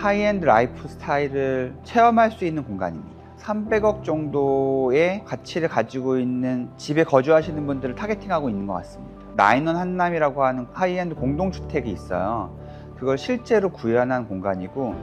하이엔드 라이프 스타일을 체험할 수 있는 공간입니다. 300억 정도의 가치를 가지고 있는 집에 거주하시는 분들을 타겟팅하고 있는 것 같습니다. 나인원 한남이라고 하는 하이엔드 공동주택이 있어요. 그걸 실제로 구현한 공간이고,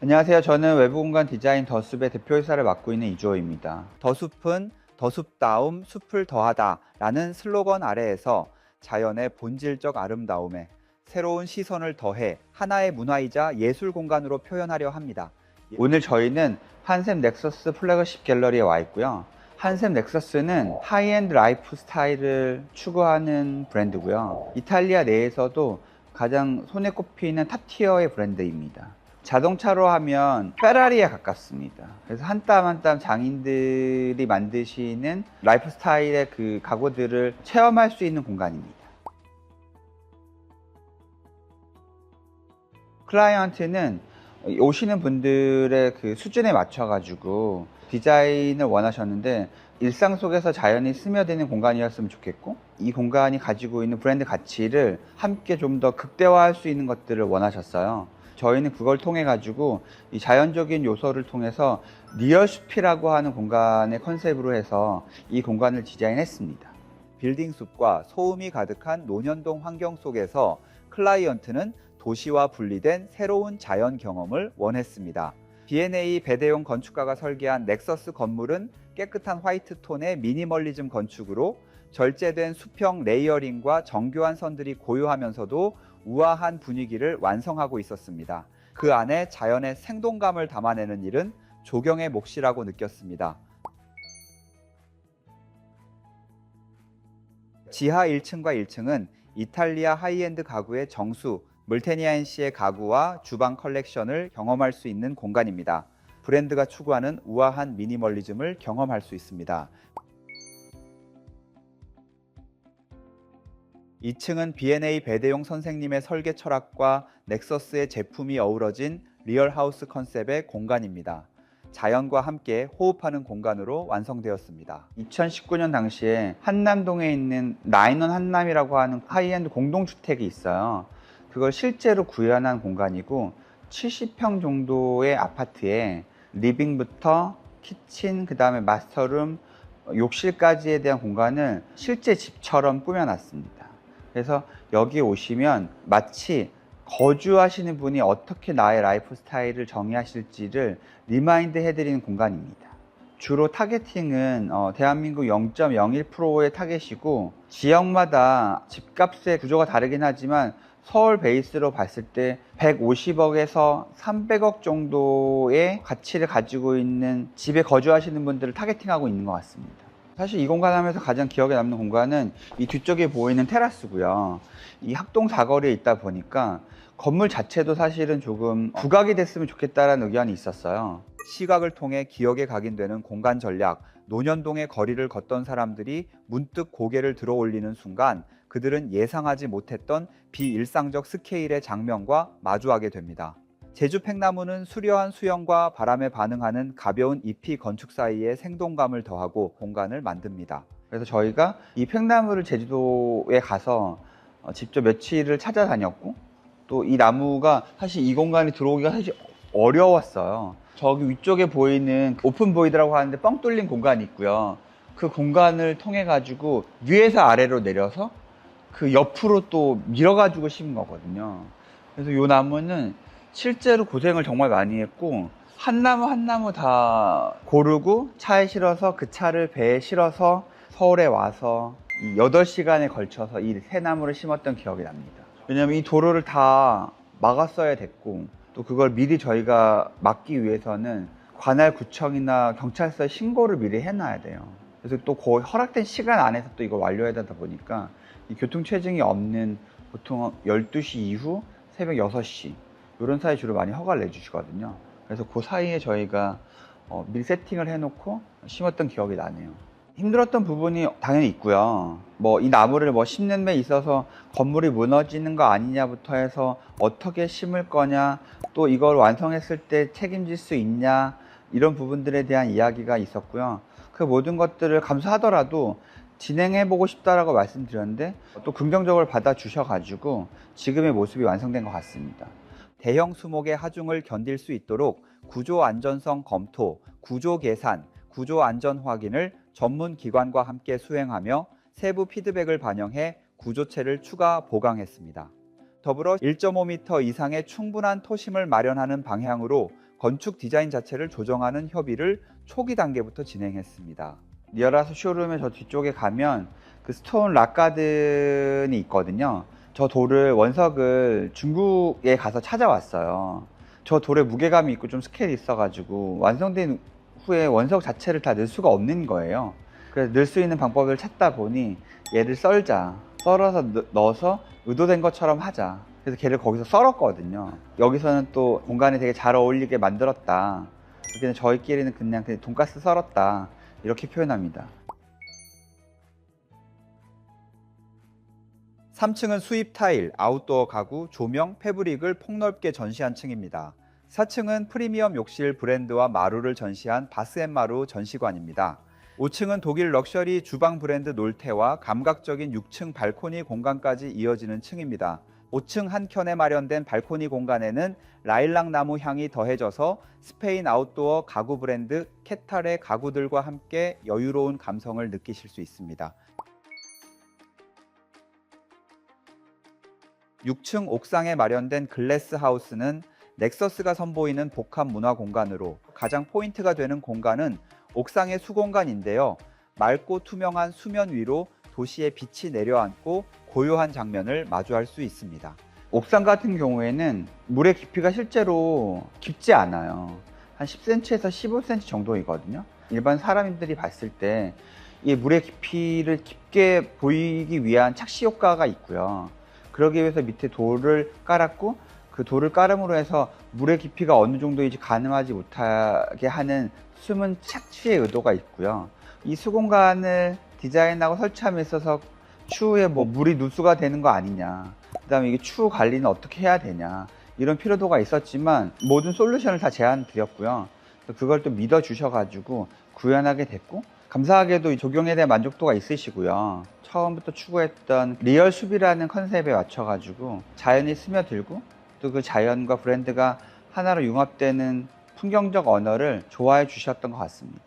안녕하세요. 저는 외부공간 디자인 더숲의 대표이사를 맡고 있는 이주호입니다. 더숲은 더숲다움, 숲을 더하다 라는 슬로건 아래에서 자연의 본질적 아름다움에 새로운 시선을 더해 하나의 문화이자 예술 공간으로 표현하려 합니다. 오늘 저희는 한샘 넥서스 플래그십 갤러리에 와 있고요. 한샘 넥서스는 하이엔드 라이프 스타일을 추구하는 브랜드고요. 이탈리아 내에서도 가장 손에 꼽히는 탑티어의 브랜드입니다. 자동차로 하면 페라리에 가깝습니다. 그래서 한 땀 한 땀 장인들이 만드시는 라이프 스타일의 그 가구들을 체험할 수 있는 공간입니다. 클라이언트는 오시는 분들의 그 수준에 맞춰가지고 디자인을 원하셨는데, 일상 속에서 자연이 스며드는 공간이었으면 좋겠고, 이 공간이 가지고 있는 브랜드 가치를 함께 좀 더 극대화할 수 있는 것들을 원하셨어요. 저희는 그걸 통해 가지고 이 자연적인 요소를 통해서 리얼숲이라고 하는 공간의 컨셉으로 해서 이 공간을 디자인했습니다. 빌딩 숲과 소음이 가득한 논현동 환경 속에서 클라이언트는 도시와 분리된 새로운 자연 경험을 원했습니다. B&A 배대용 건축가가 설계한 넥서스 건물은 깨끗한 화이트 톤의 미니멀리즘 건축으로 절제된 수평 레이어링과 정교한 선들이 고요하면서도 우아한 분위기를 완성하고 있었습니다. 그 안에 자연의 생동감을 담아내는 일은 조경의 몫이라고 느꼈습니다. 지하 1층과 1층은 이탈리아 하이엔드 가구의 정수 물테니안시의 가구와 주방 컬렉션을 경험할 수 있는 공간입니다. 브랜드가 추구하는 우아한 미니멀리즘을 경험할 수 있습니다. 2층은 B&A 배대용 선생님의 설계 철학과 넥서스의 제품이 어우러진 리얼하우스 컨셉의 공간입니다. 자연과 함께 호흡하는 공간으로 완성되었습니다. 2019년 당시에 한남동에 있는 나인원 한남이라고 하는 하이엔드 공동주택이 있어요. 그걸 실제로 구현한 공간이고, 70평 정도의 아파트에 리빙부터 키친, 그 다음에 마스터룸, 욕실까지에 대한 공간을 실제 집처럼 꾸며놨습니다. 그래서 여기 오시면 마치 거주하시는 분이 어떻게 나의 라이프 스타일을 정의하실지를 리마인드 해드리는 공간입니다. 주로 타겟팅은 대한민국 0.01%의 타겟이고, 지역마다 집값의 구조가 다르긴 하지만 서울 베이스로 봤을 때 150억에서 300억 정도의 가치를 가지고 있는 집에 거주하시는 분들을 타겟팅하고 있는 것 같습니다. 사실 이 공간 하면서 가장 기억에 남는 공간은 이 뒤쪽에 보이는 테라스고요. 이 학동 사거리에 있다 보니까 건물 자체도 사실은 조금 부각이 됐으면 좋겠다는 의견이 있었어요. 시각을 통해 기억에 각인되는 공간 전략, 논현동의 거리를 걷던 사람들이 문득 고개를 들어 올리는 순간 그들은 예상하지 못했던 비일상적 스케일의 장면과 마주하게 됩니다. 제주 팽나무는 수려한 수영과 바람에 반응하는 가벼운 잎이 건축 사이에 생동감을 더하고 공간을 만듭니다. 그래서 저희가 이 팽나무를 제주도에 가서 직접 며칠을 찾아다녔고, 또 이 나무가 사실 이 공간에 들어오기가 사실 어려웠어요. 저기 위쪽에 보이는 오픈 보이드라고 하는데 뻥 뚫린 공간이 있고요. 그 공간을 통해 가지고 위에서 아래로 내려서 그 옆으로 또 밀어가지고 심은 거거든요. 그래서 이 나무는 실제로 고생을 정말 많이 했고, 한 나무 한 나무 다 고르고 차에 실어서 그 차를 배에 실어서 서울에 와서 이 8시간에 걸쳐서 이 새 나무를 심었던 기억이 납니다. 왜냐면 이 도로를 다 막았어야 됐고, 또 그걸 미리 저희가 막기 위해서는 관할구청이나 경찰서에 신고를 미리 해놔야 돼요. 그래서 또 거의 허락된 시간 안에서 또 이걸 완료해야 되다 보니까 이 교통체증이 없는 보통 12시 이후 새벽 6시 이런 사이 주로 많이 허가를 내주시거든요. 그래서 그 사이에 저희가 미리 세팅을 해놓고 심었던 기억이 나네요. 힘들었던 부분이 당연히 있고요. 이 나무를 심는 데 있어서 건물이 무너지는 거 아니냐부터 해서 어떻게 심을 거냐, 또 이걸 완성했을 때 책임질 수 있냐, 이런 부분들에 대한 이야기가 있었고요. 그 모든 것들을 감수하더라도 진행해보고 싶다라고 말씀드렸는데 또 긍정적으로 받아주셔가지고 지금의 모습이 완성된 것 같습니다. 대형 수목의 하중을 견딜 수 있도록 구조 안전성 검토, 구조 계산, 구조 안전 확인을 전문 기관과 함께 수행하며 세부 피드백을 반영해 구조체를 추가 보강했습니다. 더불어 1.5m 이상의 충분한 토심을 마련하는 방향으로 건축 디자인 자체를 조정하는 협의를 초기 단계부터 진행했습니다. 리얼하우스 쇼룸의 저 뒤쪽에 가면 그 스톤 락가든이 있거든요. 저 돌을 원석을 중국에 가서 찾아왔어요. 저 돌에 무게감이 있고 좀 스케일이 있어가지고 완성된 후에 원석 자체를 다 넣을 수가 없는 거예요. 그래서 넣을 수 있는 방법을 찾다 보니 얘를 썰자. 썰어서 넣어서 의도된 것처럼 하자. 그래서 걔를 거기서 썰었거든요. 여기서는 또 공간에 되게 잘 어울리게 만들었다. 그래서 저희끼리는 그냥 돈가스 썰었다. 이렇게 표현합니다. 3층은 수입 타일, 아웃도어 가구, 조명, 패브릭을 폭넓게 전시한 층입니다. 4층은 프리미엄 욕실 브랜드와 마루를 전시한 바스앤마루 전시관입니다. 5층은 독일 럭셔리 주방 브랜드 놀테와 감각적인 6층 발코니 공간까지 이어지는 층입니다. 5층 한켠에 마련된 발코니 공간에는 라일락 나무 향이 더해져서 스페인 아웃도어 가구 브랜드 케탈의 가구들과 함께 여유로운 감성을 느끼실 수 있습니다. 6층 옥상에 마련된 글래스 하우스는 넥서스가 선보이는 복합 문화 공간으로 가장 포인트가 되는 공간은 옥상의 수공간인데요. 맑고 투명한 수면 위로 도시의 빛이 내려앉고 고요한 장면을 마주할 수 있습니다. 옥상 같은 경우에는 물의 깊이가 실제로 깊지 않아요. 한 10cm에서 15cm 정도이거든요. 일반 사람들이 봤을 때 이 물의 깊이를 깊게 보이기 위한 착시 효과가 있고요. 그러기 위해서 밑에 돌을 깔았고 그 돌을 깔음으로 해서 물의 깊이가 어느 정도인지 가늠하지 못하게 하는 숨은 착취의 의도가 있고요. 이 수공간을 디자인하고 설치함에 있어서 추후에 물이 누수가 되는 거 아니냐, 그 다음에 이게 추후 관리는 어떻게 해야 되냐, 이런 필요도가 있었지만 모든 솔루션을 다 제안 드렸고요. 그걸 또 믿어 주셔가지고 구현하게 됐고, 감사하게도 적용에 대한 만족도가 있으시고요. 처음부터 추구했던 리얼 숲이라는 컨셉에 맞춰가지고 자연이 스며들고 또 그 자연과 브랜드가 하나로 융합되는 풍경적 언어를 좋아해 주셨던 것 같습니다.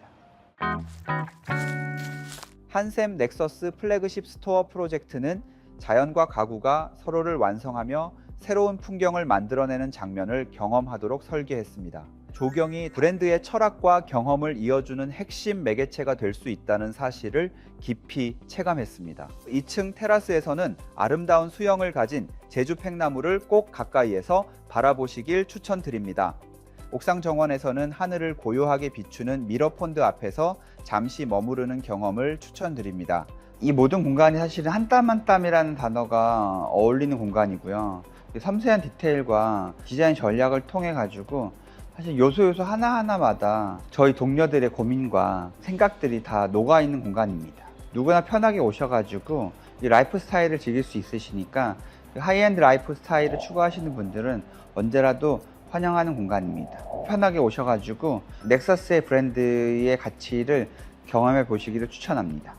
한샘 넥서스 플래그십 스토어 프로젝트는 자연과 가구가 서로를 완성하며 새로운 풍경을 만들어내는 장면을 경험하도록 설계했습니다. 조경이 브랜드의 철학과 경험을 이어주는 핵심 매개체가 될 수 있다는 사실을 깊이 체감했습니다. 2층 테라스에서는 아름다운 수영을 가진 제주 팽나무를 꼭 가까이에서 바라보시길 추천드립니다. 옥상 정원에서는 하늘을 고요하게 비추는 미러폰드 앞에서 잠시 머무르는 경험을 추천드립니다. 이 모든 공간이 사실은 한 땀 한 땀이라는 단어가 어울리는 공간이고요. 섬세한 디테일과 디자인 전략을 통해 가지고 사실 요소 하나하나마다 저희 동료들의 고민과 생각들이 다 녹아있는 공간입니다. 누구나 편하게 오셔가지고 이 라이프 스타일을 즐길 수 있으시니까 하이엔드 라이프 스타일을 추구하시는 분들은 언제라도 환영하는 공간입니다. 편하게 오셔가지고 넥서스의 브랜드의 가치를 경험해 보시기를 추천합니다.